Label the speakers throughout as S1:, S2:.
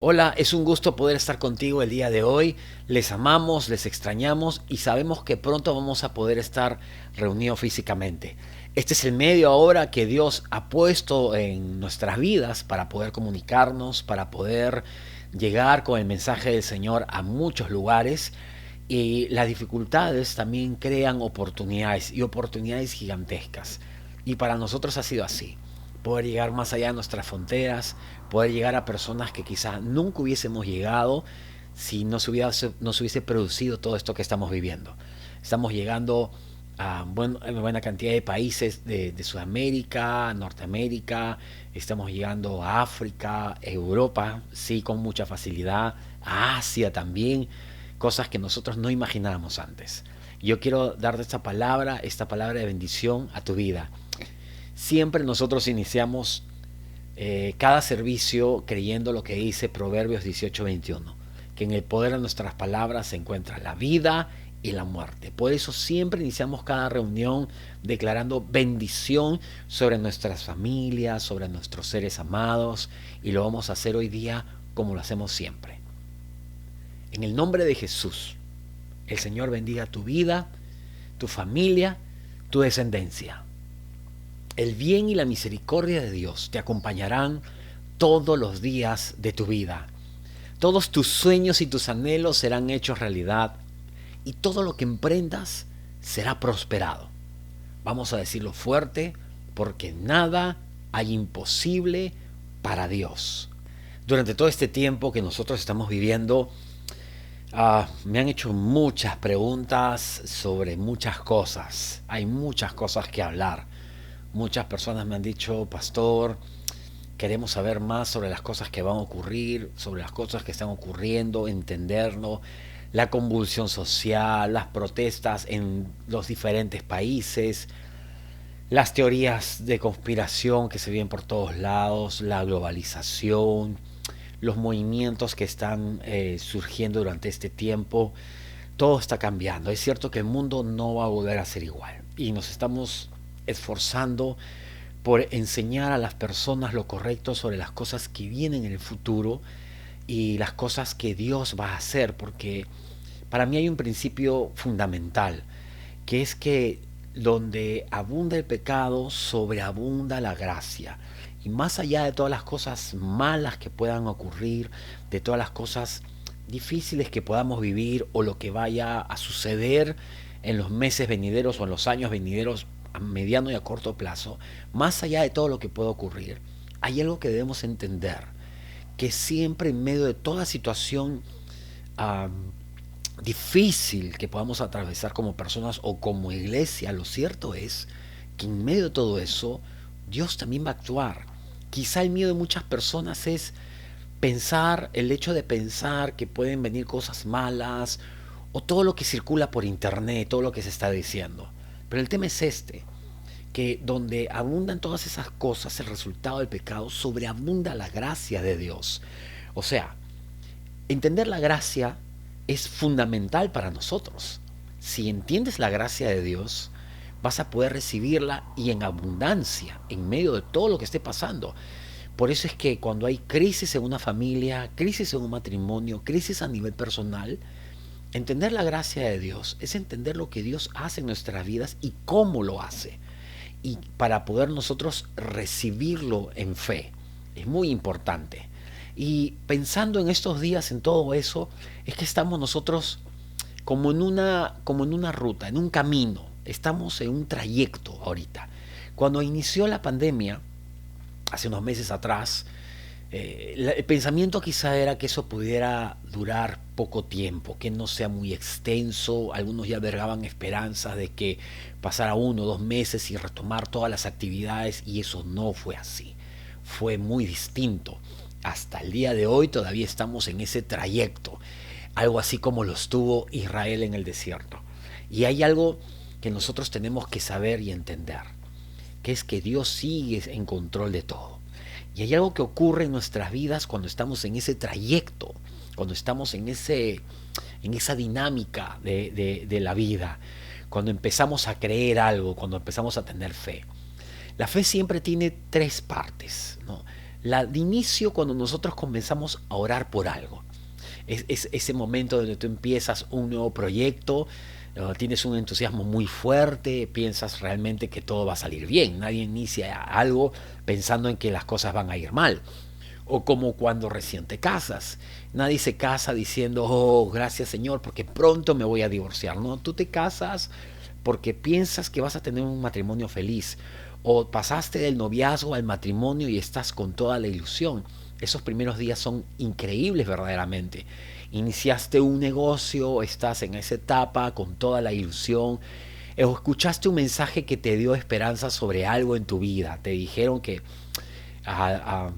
S1: Hola, es un gusto poder estar contigo el día de hoy. Les amamos, les extrañamos y sabemos que pronto vamos a poder estar reunidos físicamente. Este es el medio ahora que Dios ha puesto en nuestras vidas para poder comunicarnos, para poder llegar con el mensaje del Señor a muchos lugares. Y las dificultades también crean oportunidades y oportunidades gigantescas. Y para nosotros ha sido así. Poder llegar más allá de nuestras fronteras, poder llegar a personas que quizás nunca hubiésemos llegado si no se hubiese producido todo esto que estamos viviendo. Estamos llegando a buena cantidad de países de Sudamérica, Norteamérica, estamos llegando a África, Europa, sí, con mucha facilidad, a Asia también, cosas que nosotros no imaginábamos antes. Yo quiero darte esta palabra de bendición a tu vida. Siempre nosotros iniciamos cada servicio creyendo lo que dice Proverbios 18:21, que en el poder de nuestras palabras se encuentra la vida y la muerte. Por eso siempre iniciamos cada reunión declarando bendición sobre nuestras familias, sobre nuestros seres amados, y lo vamos a hacer hoy día como lo hacemos siempre. En el nombre de Jesús, el Señor bendiga tu vida, tu familia, tu descendencia. El bien y la misericordia de Dios te acompañarán todos los días de tu vida. Todos tus sueños y tus anhelos serán hechos realidad y todo lo que emprendas será prosperado. Vamos a decirlo fuerte, porque nada hay imposible para Dios. Durante todo este tiempo que nosotros estamos viviendo, me han hecho muchas preguntas sobre muchas cosas. Hay muchas cosas que hablar. Muchas personas me han dicho, pastor, queremos saber más sobre las cosas que van a ocurrir, sobre las cosas que están ocurriendo, entenderlo, la convulsión social, las protestas en los diferentes países, las teorías de conspiración que se ven por todos lados, la globalización, los movimientos que están surgiendo durante este tiempo. Todo está cambiando. Es cierto que el mundo no va a volver a ser igual y nos estamos esforzando por enseñar a las personas lo correcto sobre las cosas que vienen en el futuro y las cosas que Dios va a hacer, porque para mí hay un principio fundamental, que es que donde abunda el pecado, sobreabunda la gracia. Y más allá de todas las cosas malas que puedan ocurrir, de todas las cosas difíciles que podamos vivir o lo que vaya a suceder en los meses venideros o en los años venideros a mediano y a corto plazo, más allá de todo lo que pueda ocurrir, hay algo que debemos entender, que siempre en medio de toda situación uh, difícil que podamos atravesar como personas o como iglesia, lo cierto es que en medio de todo eso, Dios también va a actuar. Quizá el miedo de muchas personas es pensar, el hecho de pensar que pueden venir cosas malas o todo lo que circula por internet, todo lo que se está diciendo. Pero el tema es este, que donde abundan todas esas cosas, el resultado del pecado, sobreabunda la gracia de Dios. O sea, entender la gracia es fundamental para nosotros. Si entiendes la gracia de Dios, vas a poder recibirla y en abundancia, en medio de todo lo que esté pasando. Por eso es que cuando hay crisis en una familia, crisis en un matrimonio, crisis a nivel personal, entender la gracia de Dios es entender lo que Dios hace en nuestras vidas y cómo lo hace. Y para poder nosotros recibirlo en fe. Es muy importante. Y pensando en estos días, en todo eso, es que estamos nosotros como en una ruta, en un camino. Estamos en un trayecto ahorita. Cuando inició la pandemia, hace unos meses atrás, el pensamiento quizá era que eso pudiera durar poco tiempo, que no sea muy extenso. Algunos ya albergaban esperanzas de que pasara 1 o 2 meses y retomar todas las actividades, y eso no fue así. Fue muy distinto. Hasta el día de hoy todavía estamos en ese trayecto, algo así como lo estuvo Israel en el desierto. Y hay algo que nosotros tenemos que saber y entender, que es que Dios sigue en control de todo. Y hay algo que ocurre en nuestras vidas cuando estamos en ese trayecto, cuando estamos en esa dinámica de la vida, cuando empezamos a creer algo, cuando empezamos a tener fe. La fe siempre tiene tres partes, ¿no? La de inicio cuando nosotros comenzamos a orar por algo. Es ese momento donde tú empiezas un nuevo proyecto, tienes un entusiasmo muy fuerte, piensas realmente que todo va a salir bien. Nadie inicia algo pensando en que las cosas van a ir mal. O como cuando recién te casas. Nadie se casa diciendo, oh, gracias Señor, porque pronto me voy a divorciar. No, tú te casas porque piensas que vas a tener un matrimonio feliz. O pasaste del noviazgo al matrimonio y estás con toda la ilusión. Esos primeros días son increíbles verdaderamente. Iniciaste un negocio, estás en esa etapa con toda la ilusión. O escuchaste un mensaje que te dio esperanza sobre algo en tu vida. Te dijeron que ah, ah,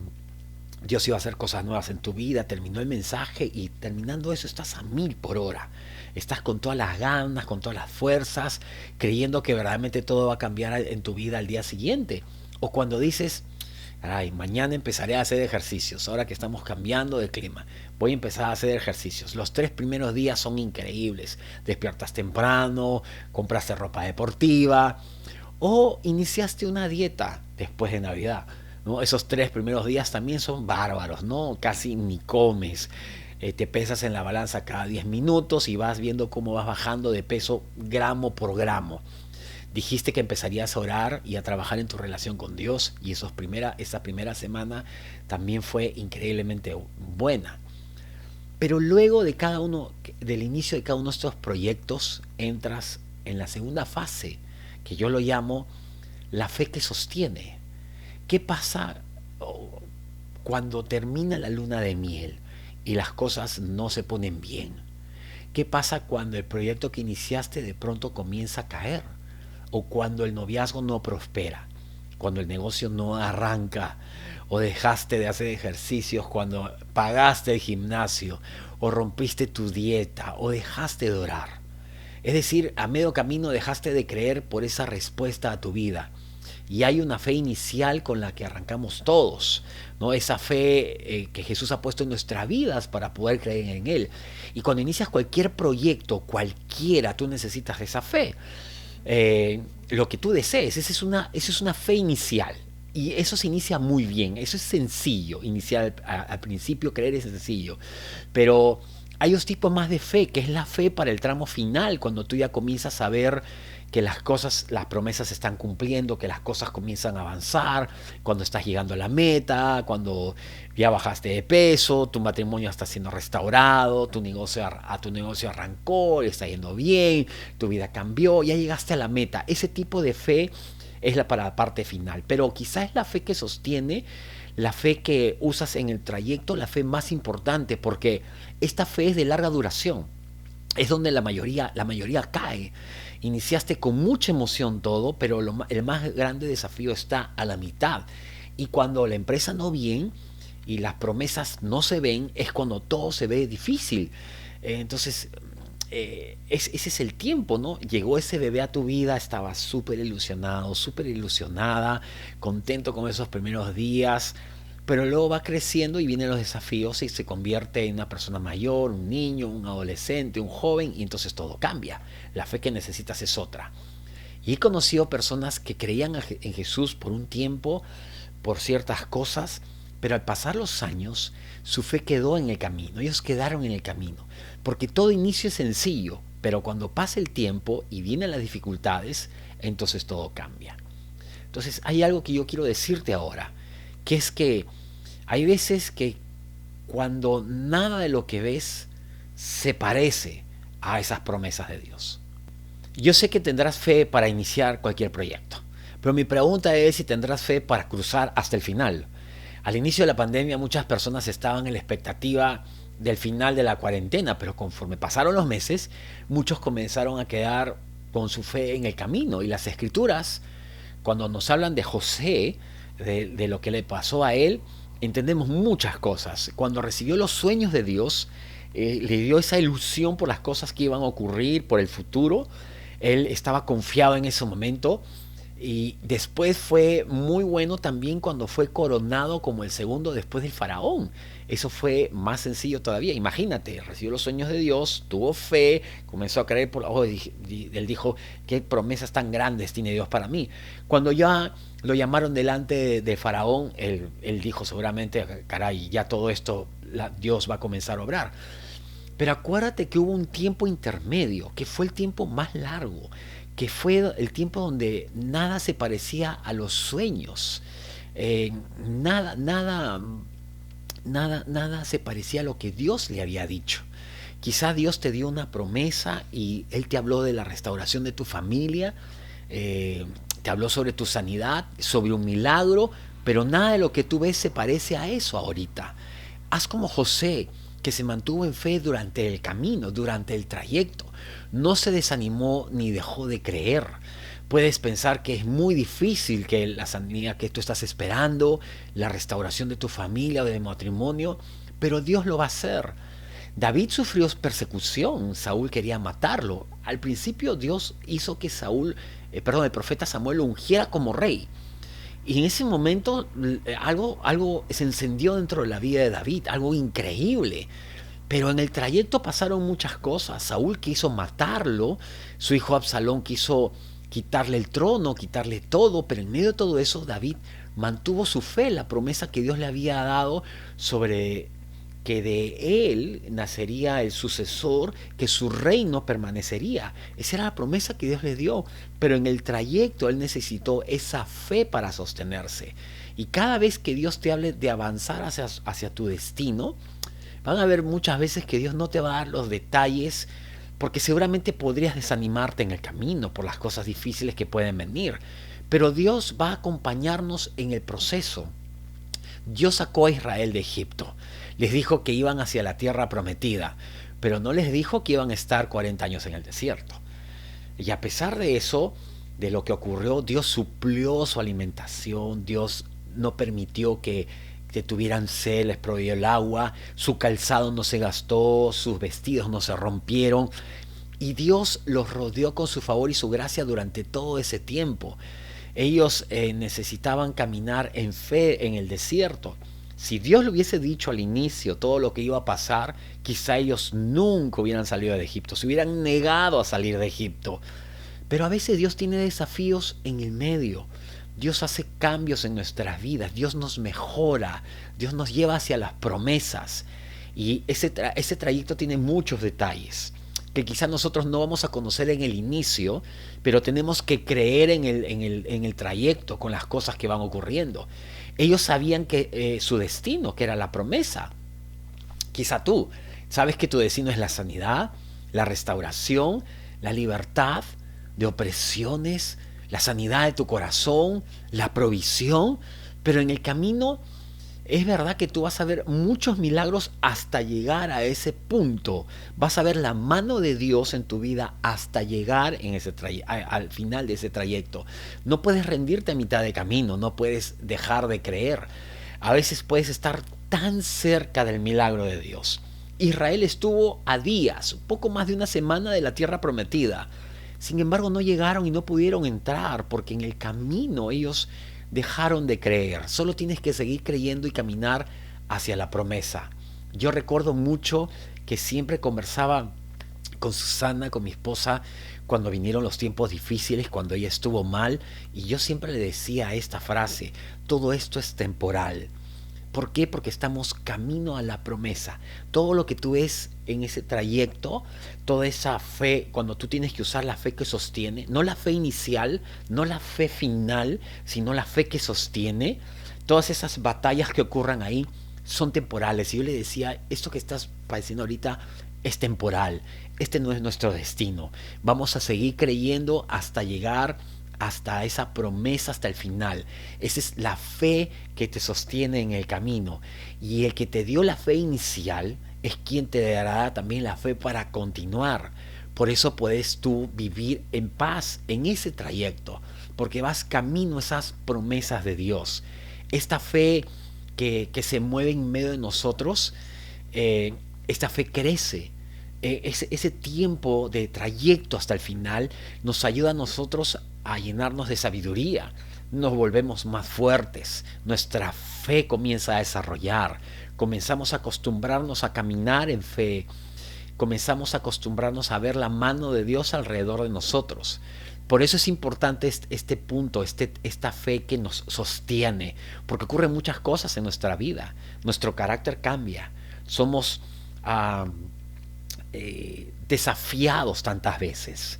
S1: Dios iba a hacer cosas nuevas en tu vida, terminó el mensaje y terminando eso estás a 1000 por hora. Estás con todas las ganas, con todas las fuerzas, creyendo que verdaderamente todo va a cambiar en tu vida al día siguiente. O cuando dices, ay, mañana empezaré a hacer ejercicios, ahora que estamos cambiando de clima, voy a empezar a hacer ejercicios. Los 3 primeros días son increíbles. Despiertas temprano, compraste ropa deportiva o iniciaste una dieta después de Navidad. ¿No? Esos 3 primeros días también son bárbaros, ¿no? Casi ni comes. Te pesas en la balanza cada 10 minutos y vas viendo cómo vas bajando de peso gramo por gramo. Dijiste que empezarías a orar y a trabajar en tu relación con Dios y esa primera semana también fue increíblemente buena. Pero luego del inicio de cada uno de estos proyectos, entras en la segunda fase, que yo lo llamo la fe que sostiene. ¿Qué pasa cuando termina la luna de miel y las cosas no se ponen bien? ¿Qué pasa cuando el proyecto que iniciaste de pronto comienza a caer? ¿O cuando el noviazgo no prospera? ¿Cuando el negocio no arranca? ¿O dejaste de hacer ejercicios? ¿Cuando pagaste el gimnasio? ¿O rompiste tu dieta? ¿O dejaste de orar? Es decir, a medio camino dejaste de creer por esa respuesta a tu vida. Y hay una fe inicial con la que arrancamos todos, ¿no? Esa fe que Jesús ha puesto en nuestras vidas para poder creer en Él. Y cuando inicias cualquier proyecto, cualquiera, tú necesitas esa fe. Lo que tú desees, esa es una fe inicial. Y eso se inicia muy bien, eso es sencillo. Iniciar al principio, creer es sencillo. Pero hay dos tipos más de fe, que es la fe para el tramo final, cuando tú ya comienzas a ver que las promesas se están cumpliendo, que las cosas comienzan a avanzar, cuando estás llegando a la meta, cuando ya bajaste de peso, tu matrimonio está siendo restaurado, tu negocio arrancó, está yendo bien, tu vida cambió, ya llegaste a la meta. Ese tipo de fe es para la parte final, pero quizás es la fe que sostiene, la fe que usas en el trayecto, la fe más importante, porque esta fe es de larga duración. Es donde la mayoría cae. Iniciaste con mucha emoción todo, pero el más grande desafío está a la mitad. Y cuando la empresa no bien y las promesas no se ven, es cuando todo se ve difícil. Entonces, ese es el tiempo, ¿no? Llegó ese bebé a tu vida, estabas súper ilusionado, súper ilusionada, contento con esos primeros días, pero luego va creciendo y vienen los desafíos y se convierte en una persona mayor, un niño, un adolescente, un joven, y entonces todo cambia. La fe que necesitas es otra. Y he conocido personas que creían en Jesús por un tiempo, por ciertas cosas, pero al pasar los años, su fe quedó en el camino, ellos quedaron en el camino, porque todo inicio es sencillo, pero cuando pasa el tiempo y vienen las dificultades, entonces todo cambia. Entonces hay algo que yo quiero decirte ahora, que es que hay veces que cuando nada de lo que ves se parece a esas promesas de Dios. Yo sé que tendrás fe para iniciar cualquier proyecto, pero mi pregunta es si tendrás fe para cruzar hasta el final. Al inicio de la pandemia muchas personas estaban en la expectativa del final de la cuarentena, pero conforme pasaron los meses, muchos comenzaron a quedar con su fe en el camino. Y las escrituras, cuando nos hablan de José, de lo que le pasó a él, entendemos muchas cosas. Cuando recibió los sueños de Dios, le dio esa ilusión por las cosas que iban a ocurrir, por el futuro. Él estaba confiado en ese momento Y después fue muy bueno también cuando fue coronado como el segundo después del faraón. Eso fue más sencillo todavía. Imagínate, recibió los sueños de Dios, tuvo fe, comenzó a creer él dijo, qué promesas tan grandes tiene Dios para mí. Cuando ya lo llamaron delante de Faraón, él dijo seguramente, caray, ya todo esto, Dios va a comenzar a obrar. Pero acuérdate que hubo un tiempo intermedio, que fue el tiempo más largo, que fue el tiempo donde nada se parecía a los sueños. Eh, nada, nada, nada se parecía a lo que Dios le había dicho. Quizá Dios te dio una promesa y Él te habló de la restauración de tu familia, eh, te habló sobre tu sanidad, sobre un milagro, pero nada de lo que tú ves se parece a eso ahorita. Haz como José, que se mantuvo en fe durante el camino, durante el trayecto. No se desanimó ni dejó de creer. Puedes pensar que es muy difícil que la sanidad que tú estás esperando, la restauración de tu familia o de matrimonio, pero Dios lo va a hacer. David sufrió persecución, Saúl quería matarlo. Al principio Dios hizo que el profeta Samuel lo ungiera como rey. Y en ese momento algo se encendió dentro de la vida de David, algo increíble. Pero en el trayecto pasaron muchas cosas. Saúl quiso matarlo, su hijo Absalón quiso quitarle el trono, quitarle todo, pero en medio de todo eso David mantuvo su fe, la promesa que Dios le había dado sobre que de él nacería el sucesor, que su reino permanecería. Esa era la promesa que Dios le dio, pero en el trayecto él necesitó esa fe para sostenerse. Y cada vez que Dios te hable de avanzar hacia tu destino, van a haber muchas veces que Dios no te va a dar los detalles, porque seguramente podrías desanimarte en el camino por las cosas difíciles que pueden venir. Pero Dios va a acompañarnos en el proceso. Dios sacó a Israel de Egipto. Les dijo que iban hacia la tierra prometida, pero no les dijo que iban a estar 40 años en el desierto. Y a pesar de eso, de lo que ocurrió, Dios suplió su alimentación, Dios no permitió que tuvieran sed, les proveyó el agua, su calzado no se gastó, sus vestidos no se rompieron, y Dios los rodeó con su favor y su gracia durante todo ese tiempo. Ellos necesitaban caminar en fe en el desierto. Si Dios le hubiese dicho al inicio todo lo que iba a pasar, quizá ellos nunca hubieran salido de Egipto, se hubieran negado a salir de Egipto. Pero a veces Dios tiene desafíos en el medio. Dios hace cambios en nuestras vidas, Dios nos mejora, Dios nos lleva hacia las promesas. Y ese trayecto tiene muchos detalles que quizás nosotros no vamos a conocer en el inicio, pero tenemos que creer en el trayecto con las cosas que van ocurriendo. Ellos sabían que su destino, que era la promesa. Quizá tú sabes que tu destino es la sanidad, la restauración, la libertad de opresiones, la sanidad de tu corazón, la provisión, pero en el camino es verdad que tú vas a ver muchos milagros hasta llegar a ese punto. Vas a ver la mano de Dios en tu vida hasta llegar al final de ese trayecto. No puedes rendirte a mitad de camino, no puedes dejar de creer. A veces puedes estar tan cerca del milagro de Dios. Israel estuvo a días, poco más de una semana de la tierra prometida. Sin embargo, no llegaron y no pudieron entrar porque en el camino ellos dejaron de creer. Solo tienes que seguir creyendo y caminar hacia la promesa. Yo recuerdo mucho que siempre conversaba con Susana, con mi esposa, cuando vinieron los tiempos difíciles, cuando ella estuvo mal, y yo siempre le decía esta frase: todo esto es temporal. ¿Por qué? Porque estamos camino a la promesa. Todo lo que tú ves en ese trayecto, toda esa fe, cuando tú tienes que usar la fe que sostiene, no la fe inicial, no la fe final, sino la fe que sostiene, todas esas batallas que ocurran ahí son temporales. Y yo le decía, esto que estás padeciendo ahorita es temporal, este no es nuestro destino. Vamos a seguir creyendo hasta llegar hasta esa promesa, hasta el final. Esa es la fe que te sostiene en el camino. Y el que te dio la fe inicial es quien te dará también la fe para continuar. Por eso puedes tú vivir en paz en ese trayecto, porque vas camino a esas promesas de Dios. Esta fe que se mueve en medio de nosotros, esta fe crece. Ese tiempo de trayecto hasta el final nos ayuda a nosotros a llenarnos de sabiduría, nos volvemos más fuertes, nuestra fe comienza a desarrollar, comenzamos a acostumbrarnos a caminar en fe, comenzamos a acostumbrarnos a ver la mano de Dios alrededor de nosotros. Por eso es importante este punto, esta fe que nos sostiene, porque ocurren muchas cosas en nuestra vida, nuestro carácter cambia, somos desafiados tantas veces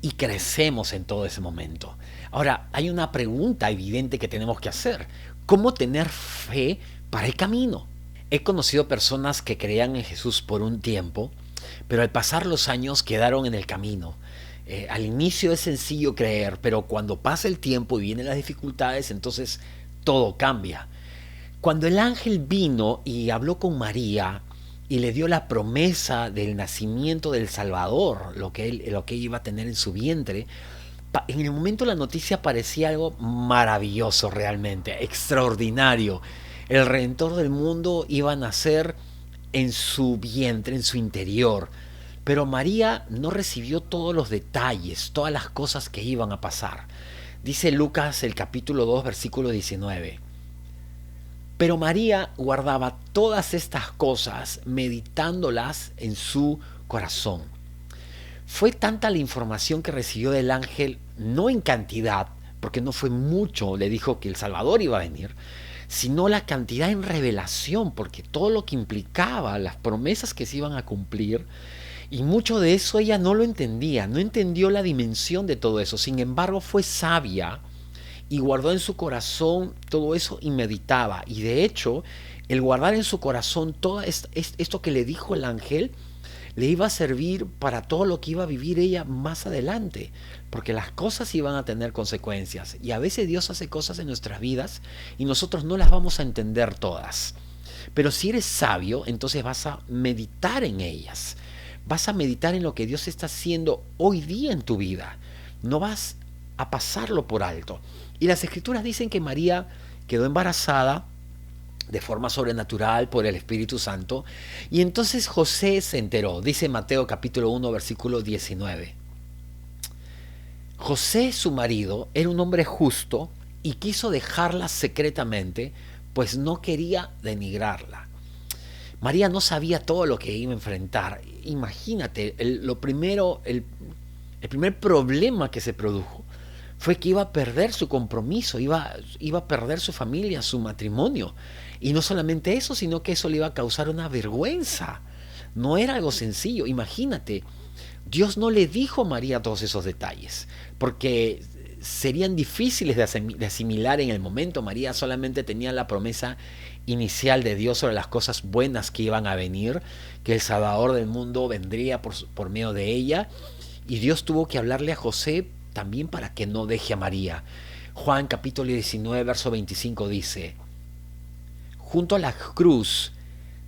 S1: y crecemos en todo ese momento. Ahora, hay una pregunta evidente que tenemos que hacer: ¿cómo tener fe para el camino? He conocido personas que creían en Jesús por un tiempo, pero al pasar los años quedaron en el camino. Al inicio es sencillo creer, pero cuando pasa el tiempo y vienen las dificultades, entonces todo cambia. Cuando el ángel vino y habló con María y le dio la promesa del nacimiento del Salvador, lo que ella iba a tener en su vientre, en el momento la noticia parecía algo maravilloso realmente, extraordinario. El Redentor del mundo iba a nacer en su vientre, en su interior. Pero María no recibió todos los detalles, todas las cosas que iban a pasar. Dice Lucas el capítulo 2, versículo 19. Pero María guardaba todas estas cosas, meditándolas en su corazón. Fue tanta la información que recibió del ángel, no en cantidad, porque no fue mucho, le dijo que el Salvador iba a venir, sino la cantidad en revelación, porque todo lo que implicaba, las promesas que se iban a cumplir, y mucho de eso ella no lo entendía, no entendió la dimensión de todo eso. Sin embargo, fue sabia y guardó en su corazón todo eso y meditaba. Y de hecho, el guardar en su corazón todo esto que le dijo el ángel, le iba a servir para todo lo que iba a vivir ella más adelante, porque las cosas iban a tener consecuencias. Y a veces Dios hace cosas en nuestras vidas y nosotros no las vamos a entender todas. Pero si eres sabio, entonces vas a meditar en ellas. Vas a meditar en lo que Dios está haciendo hoy día en tu vida. No vas a pasarlo por alto. Y las Escrituras dicen que María quedó embarazada de forma sobrenatural por el Espíritu Santo. Y entonces José se enteró. Dice Mateo capítulo 1, versículo 19. José, su marido, era un hombre justo y quiso dejarla secretamente, pues no quería denigrarla. María no sabía todo lo que iba a enfrentar. Imagínate, el primer problema que se produjo fue que iba a perder su compromiso, iba a perder su familia, su matrimonio. Y no solamente eso, sino que eso le iba a causar una vergüenza. No era algo sencillo. Imagínate, Dios no le dijo a María todos esos detalles, porque serían difíciles de asimilar en el momento. María solamente tenía la promesa inicial de Dios sobre las cosas buenas que iban a venir, que el Salvador del mundo vendría por medio de ella, y Dios tuvo que hablarle a José también para que no deje a María. Juan capítulo 19, verso 25 dice: junto a la cruz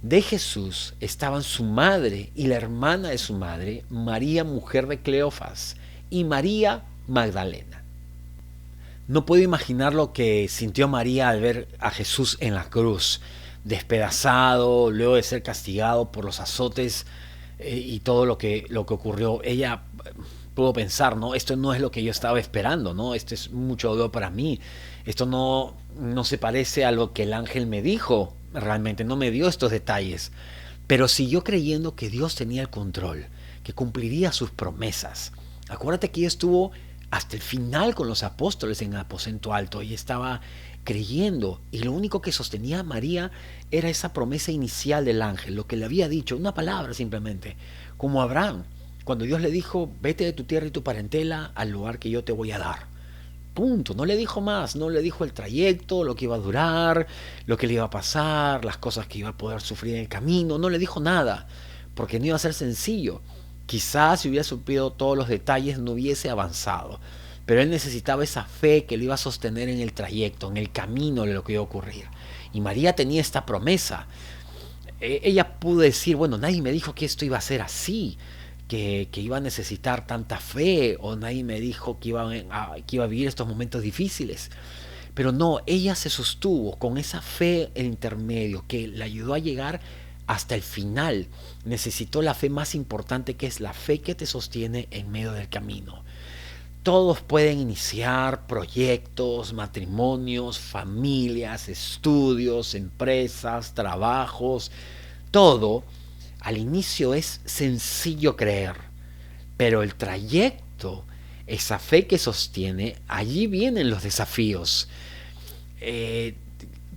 S1: de Jesús estaban su madre y la hermana de su madre, María, mujer de Cleofas, y María Magdalena. No puedo imaginar lo que sintió María al ver a Jesús en la cruz, despedazado, luego de ser castigado por los azotes y todo lo que ocurrió. Ella pudo pensar, ¿no? Esto no es lo que yo estaba esperando, ¿no? Esto es mucho dolor para mí. Esto no se parece a lo que el ángel me dijo. Realmente no me dio estos detalles. Pero siguió creyendo que Dios tenía el control, que cumpliría sus promesas. Acuérdate que ella estuvo hasta el final con los apóstoles en el aposento alto. Ella estaba creyendo y lo único que sostenía a María era esa promesa inicial del ángel, lo que le había dicho, una palabra simplemente, como Abraham, cuando Dios le dijo: vete de tu tierra y tu parentela al lugar que yo te voy a dar. Punto. No le dijo más, no le dijo el trayecto, lo que iba a durar, lo que le iba a pasar, las cosas que iba a poder sufrir en el camino, no le dijo nada, porque no iba a ser sencillo. Quizás si hubiera supido todos los detalles no hubiese avanzado, pero él necesitaba esa fe que lo iba a sostener en el trayecto, en el camino de lo que iba a ocurrir. Y María tenía esta promesa. Ella pudo decir: bueno, nadie me dijo que esto iba a ser así, que iba a necesitar tanta fe, o nadie me dijo que iba a vivir estos momentos difíciles. Pero no, ella se sostuvo con esa fe en intermedio que le ayudó a llegar hasta el final. Necesitó la fe más importante, que es la fe que te sostiene en medio del camino. Todos pueden iniciar proyectos, matrimonios, familias, estudios, empresas, trabajos, todo. Al inicio es sencillo creer, pero el trayecto, esa fe que sostiene, allí vienen los desafíos. Eh,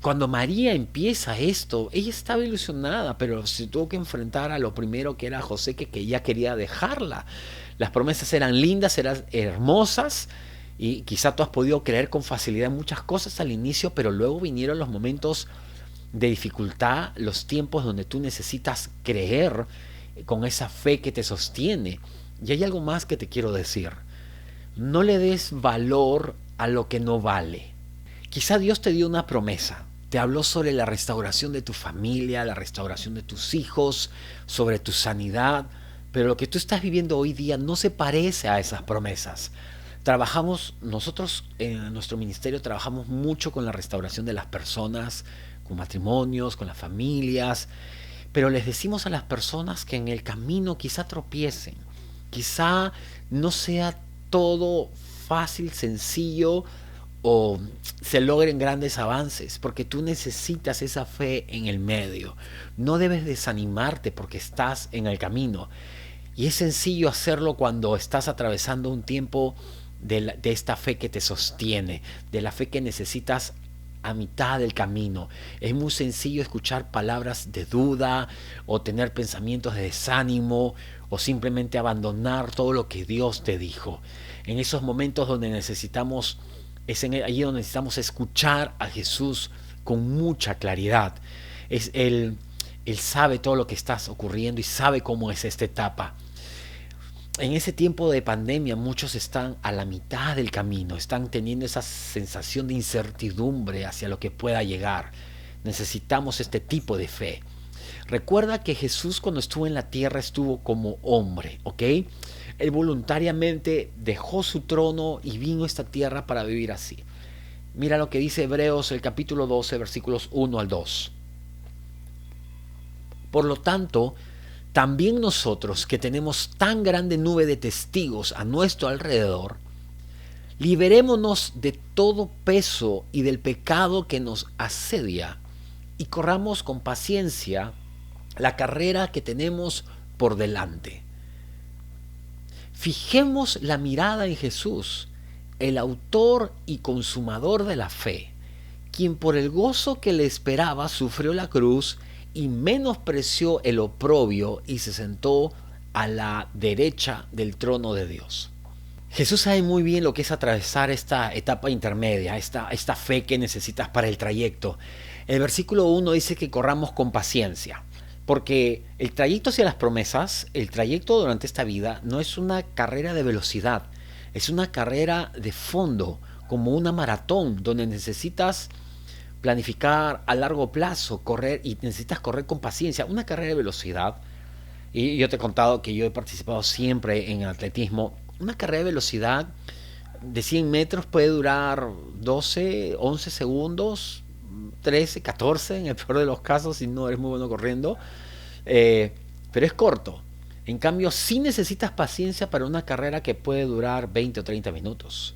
S1: Cuando María empieza esto, ella estaba ilusionada, pero se tuvo que enfrentar a lo primero que era José, que ya quería dejarla. Las promesas eran lindas, eran hermosas, y quizá tú has podido creer con facilidad muchas cosas al inicio, pero luego vinieron los momentos de dificultad, los tiempos donde tú necesitas creer con esa fe que te sostiene. Y hay algo más que te quiero decir. No le des valor a lo que no vale. Quizá Dios te dio una promesa, te habló sobre la restauración de tu familia, la restauración de tus hijos, sobre tu sanidad, pero lo que tú estás viviendo hoy día no se parece a esas promesas. Nosotros en nuestro ministerio trabajamos mucho con la restauración de las personas, con matrimonios, con las familias, pero les decimos a las personas que en el camino quizá tropiecen, quizá no sea todo fácil, sencillo, o se logren grandes avances, porque tú necesitas esa fe en el medio. No debes desanimarte porque estás en el camino. Y es sencillo hacerlo cuando estás atravesando un tiempo de esta fe que te sostiene, de la fe que necesitas a mitad del camino. Es muy sencillo escuchar palabras de duda o tener pensamientos de desánimo o simplemente abandonar todo lo que Dios te dijo. En esos momentos donde necesitamos, allí donde necesitamos escuchar a Jesús con mucha claridad. Él sabe todo lo que está ocurriendo y sabe cómo es esta etapa. En ese tiempo de pandemia muchos están a la mitad del camino, están teniendo esa sensación de incertidumbre hacia lo que pueda llegar. Necesitamos este tipo de fe. Recuerda que Jesús cuando estuvo en la tierra estuvo como hombre, ¿ok? Él voluntariamente dejó su trono y vino a esta tierra para vivir así. Mira lo que dice Hebreos el capítulo 12, versículos 1 al 2. Por lo tanto, también nosotros que tenemos tan grande nube de testigos a nuestro alrededor, liberémonos de todo peso y del pecado que nos asedia y corramos con paciencia la carrera que tenemos por delante. Fijemos la mirada en Jesús, el autor y consumador de la fe, quien por el gozo que le esperaba sufrió la cruz y menospreció el oprobio y se sentó a la derecha del trono de Dios. Jesús sabe muy bien lo que es atravesar esta etapa intermedia, esta fe que necesitas para el trayecto. El versículo 1 dice que corramos con paciencia, porque el trayecto hacia las promesas, el trayecto durante esta vida, no es una carrera de velocidad, es una carrera de fondo, como una maratón, donde necesitas planificar a largo plazo, correr y necesitas correr con paciencia. Una carrera de velocidad, y yo te he contado que yo he participado siempre en atletismo, una carrera de velocidad de 100 metros puede durar 12, 11 segundos, 13, 14 en el peor de los casos si no eres muy bueno corriendo, pero es corto. En cambio, sí necesitas paciencia para una carrera que puede durar 20 o 30 minutos.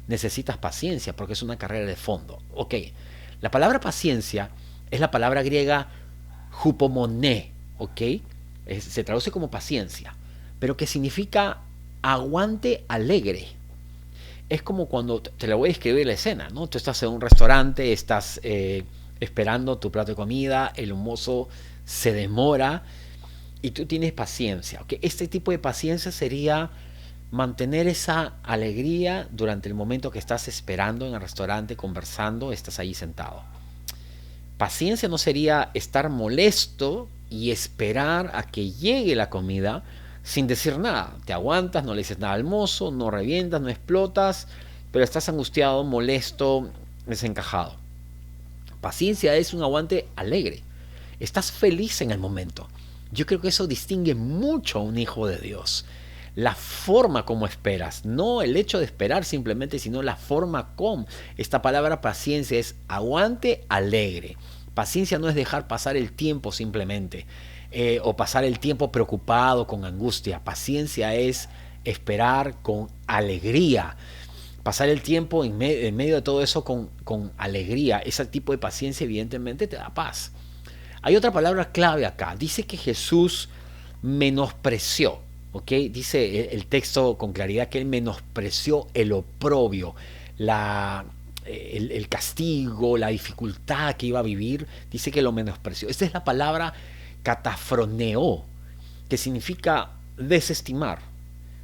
S1: Necesitas paciencia porque es una carrera de fondo. Ok, la palabra paciencia es la palabra griega hupomoné, ¿ok? Se traduce como paciencia, pero que significa aguante alegre. Es como cuando, te la voy a describir la escena, ¿no? Tú estás en un restaurante, estás esperando tu plato de comida, el mozo se demora y tú tienes paciencia, ¿ok? Este tipo de paciencia sería mantener esa alegría durante el momento que estás esperando en el restaurante, conversando, estás ahí sentado. Paciencia no sería estar molesto y esperar a que llegue la comida sin decir nada. Te aguantas, no le dices nada al mozo, no revientas, no explotas, pero estás angustiado, molesto, desencajado. Paciencia es un aguante alegre. Estás feliz en el momento. Yo creo que eso distingue mucho a un hijo de Dios. La forma como esperas, no el hecho de esperar simplemente, sino la forma como. Esta palabra paciencia es aguante alegre. Paciencia no es dejar pasar el tiempo simplemente, o pasar el tiempo preocupado con angustia. Paciencia es esperar con alegría. Pasar el tiempo en medio de todo eso con alegría. Ese tipo de paciencia evidentemente te da paz. Hay otra palabra clave acá. Dice que Jesús menospreció. ¿Ok? Dice el texto con claridad que él menospreció el oprobio, el castigo, la dificultad que iba a vivir. Dice que lo menospreció. Esta es la palabra catafroneo, que significa desestimar.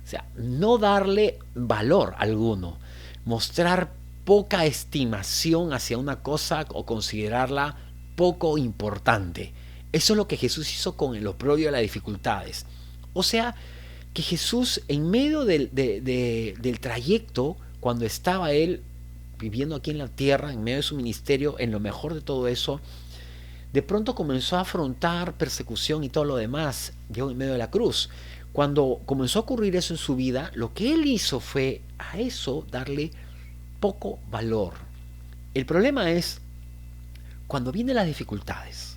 S1: O sea, no darle valor alguno, mostrar poca estimación hacia una cosa o considerarla poco importante. Eso es lo que Jesús hizo con el oprobio de las dificultades. O sea, que Jesús en medio del trayecto, cuando estaba él viviendo aquí en la tierra, en medio de su ministerio, en lo mejor de todo eso, de pronto comenzó a afrontar persecución y todo lo demás, llegó en medio de la cruz. Cuando comenzó a ocurrir eso en su vida, lo que él hizo fue a eso darle poco valor. El problema es cuando vienen las dificultades,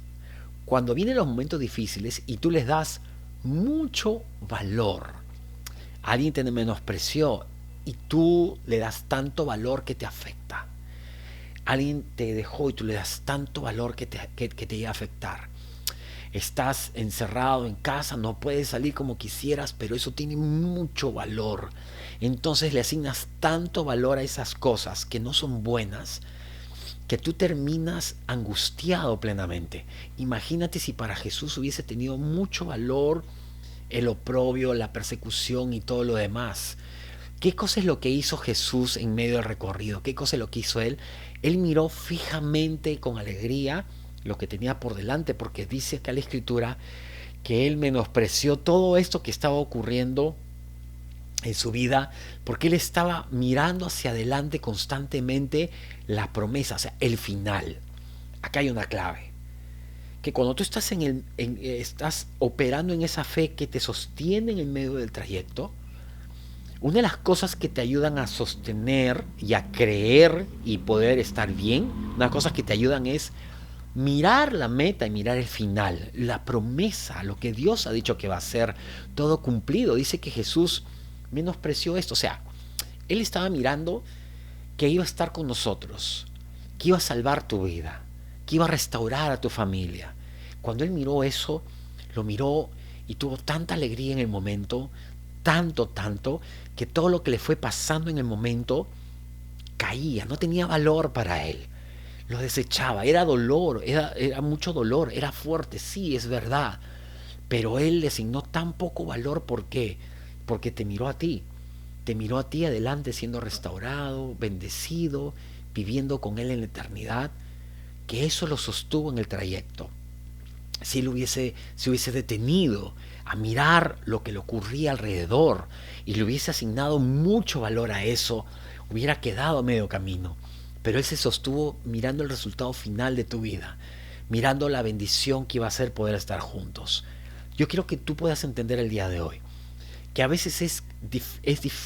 S1: cuando vienen los momentos difíciles y tú les das mucho valor. Alguien te menospreció y tú le das tanto valor que te afecta. Alguien te dejó y tú le das tanto valor que te llega a afectar. Estás encerrado en casa, no puedes salir como quisieras, pero eso tiene mucho valor. Entonces le asignas tanto valor a esas cosas que no son buenas, que tú terminas angustiado plenamente. Imagínate si para Jesús hubiese tenido mucho valor el oprobio, la persecución y todo lo demás. ¿Qué cosa es lo que hizo Jesús en medio del recorrido? ¿Qué cosa es lo que hizo él? Él miró fijamente con alegría lo que tenía por delante, porque dice acá la Escritura que él menospreció todo esto que estaba ocurriendo en su vida, porque él estaba mirando hacia adelante constantemente la promesa, o sea, el final. Acá hay una clave, que cuando tú estás, estás operando en esa fe que te sostiene en medio del trayecto, una de las cosas que te ayudan a sostener y a creer y poder estar bien, una de las cosas que te ayudan es mirar la meta y mirar el final, la promesa, lo que Dios ha dicho que va a ser todo cumplido. Dice que Jesús menospreció esto, o sea, él estaba mirando que iba a estar con nosotros, que iba a salvar tu vida, que iba a restaurar a tu familia. Cuando él miró eso, lo miró y tuvo tanta alegría en el momento, tanto, que todo lo que le fue pasando en el momento caía, no tenía valor para él. Lo desechaba, era dolor, era mucho dolor, era fuerte, sí, es verdad. Pero él le asignó tan poco valor, ¿por qué? Porque te miró a ti adelante siendo restaurado, bendecido, viviendo con él en la eternidad, que eso lo sostuvo en el trayecto. Si él se hubiese detenido a mirar lo que le ocurría alrededor y le hubiese asignado mucho valor a eso, hubiera quedado a medio camino. Pero él se sostuvo mirando el resultado final de tu vida, mirando la bendición que iba a ser poder estar juntos. Yo quiero que tú puedas entender el día de hoy que a veces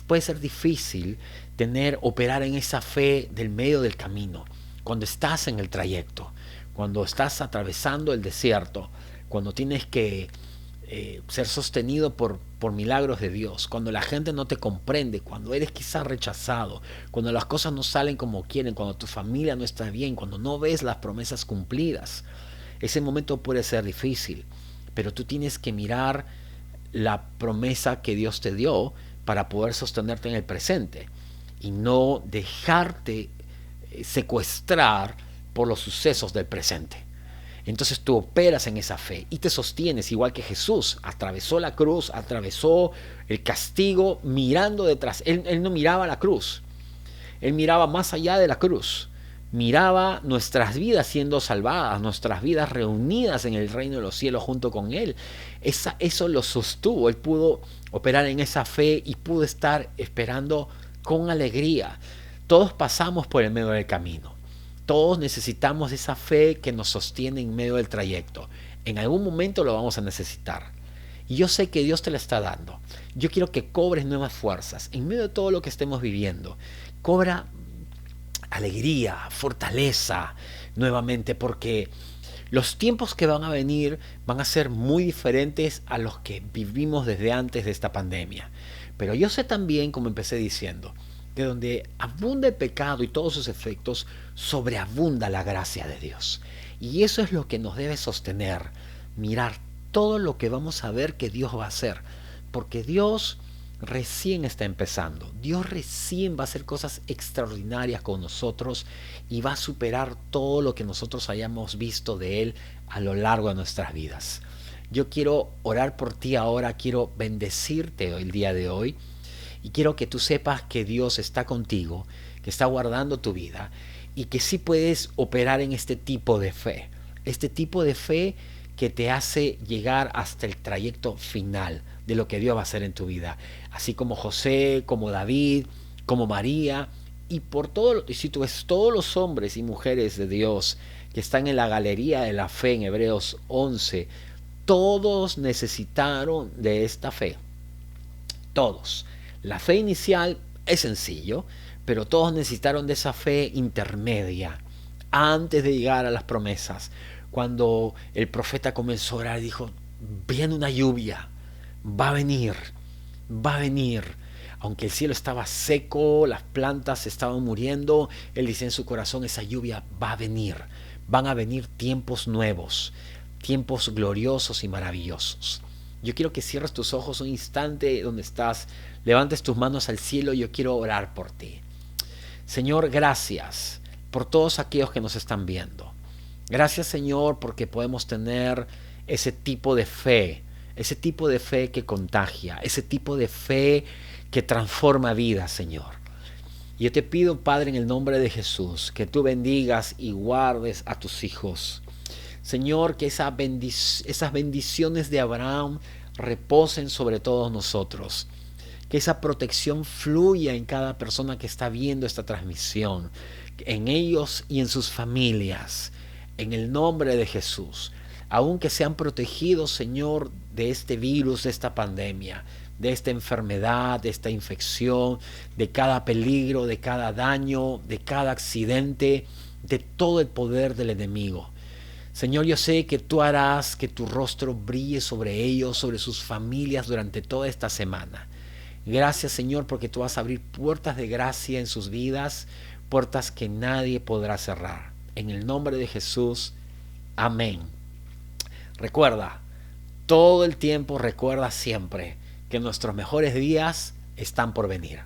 S1: puede ser difícil operar en esa fe del medio del camino, cuando estás en el trayecto, cuando estás atravesando el desierto, cuando tienes que ser sostenido por milagros de Dios, cuando la gente no te comprende, cuando eres quizás rechazado, cuando las cosas no salen como quieren, cuando tu familia no está bien, cuando no ves las promesas cumplidas. Ese momento puede ser difícil, pero tú tienes que mirar la promesa que Dios te dio para poder sostenerte en el presente y no dejarte secuestrar por los sucesos del presente. Entonces tú operas en esa fe y te sostienes igual que Jesús. Atravesó la cruz, atravesó el castigo mirando detrás. Él no miraba la cruz, él miraba más allá de la cruz. Miraba nuestras vidas siendo salvadas, nuestras vidas reunidas en el reino de los cielos junto con Él. Eso lo sostuvo. Él pudo operar en esa fe y pudo estar esperando con alegría. Todos pasamos por el medio del camino. Todos necesitamos esa fe que nos sostiene en medio del trayecto. En algún momento lo vamos a necesitar. Y yo sé que Dios te la está dando. Yo quiero que cobres nuevas fuerzas. En medio de todo lo que estemos viviendo, cobra alegría, fortaleza nuevamente, porque Los tiempos que van a venir van a ser muy diferentes a los que vivimos desde antes de esta pandemia. Pero yo sé también, como empecé diciendo, que donde abunda el pecado y todos sus efectos, sobreabunda la gracia de Dios. Y eso es lo que nos debe sostener, mirar todo lo que vamos a ver que Dios va a hacer. Porque Dios recién está empezando. Dios recién va a hacer cosas extraordinarias con nosotros y va a superar todo lo que nosotros hayamos visto de Él a lo largo de nuestras vidas. Yo quiero orar por ti ahora, quiero bendecirte el día de hoy y quiero que tú sepas que Dios está contigo, que está guardando tu vida y que sí puedes operar en este tipo de fe. Este tipo de fe que te hace llegar hasta el trayecto final de lo que Dios va a hacer en tu vida. Así como José, como David, como María y por todo, si tú ves todos los hombres y mujeres de Dios que están en la galería de la fe en Hebreos 11, todos necesitaron de esta fe. Todos. La fe inicial es sencillo, pero todos necesitaron de esa fe intermedia antes de llegar a las promesas. Cuando el profeta comenzó a orar, dijo, viene una lluvia, va a venir, va a venir. Aunque el cielo estaba seco, las plantas estaban muriendo, él dice en su corazón, esa lluvia va a venir. Van a venir tiempos nuevos, tiempos gloriosos y maravillosos. Yo quiero que cierres tus ojos un instante donde estás, levantes tus manos al cielo y yo quiero orar por ti. Señor, gracias por todos aquellos que nos están viendo. Gracias, Señor, porque podemos tener ese tipo de fe que contagia, ese tipo de fe que transforma vidas, Señor. Yo te pido, Padre, en el nombre de Jesús, que tú bendigas y guardes a tus hijos. Señor, que esas bendiciones de Abraham reposen sobre todos nosotros. Que esa protección fluya en cada persona que está viendo esta transmisión, en ellos y en sus familias, en el nombre de Jesús. Aunque sean protegidos, Señor, de este virus, de esta pandemia, de esta enfermedad, de esta infección, de cada peligro, de cada daño, de cada accidente, de todo el poder del enemigo. Señor, yo sé que tú harás que tu rostro brille sobre ellos, sobre sus familias durante toda esta semana. Gracias, Señor, porque tú vas a abrir puertas de gracia en sus vidas, puertas que nadie podrá cerrar. En el nombre de Jesús, amén. Recuerda, todo el tiempo recuerda siempre que nuestros mejores días están por venir.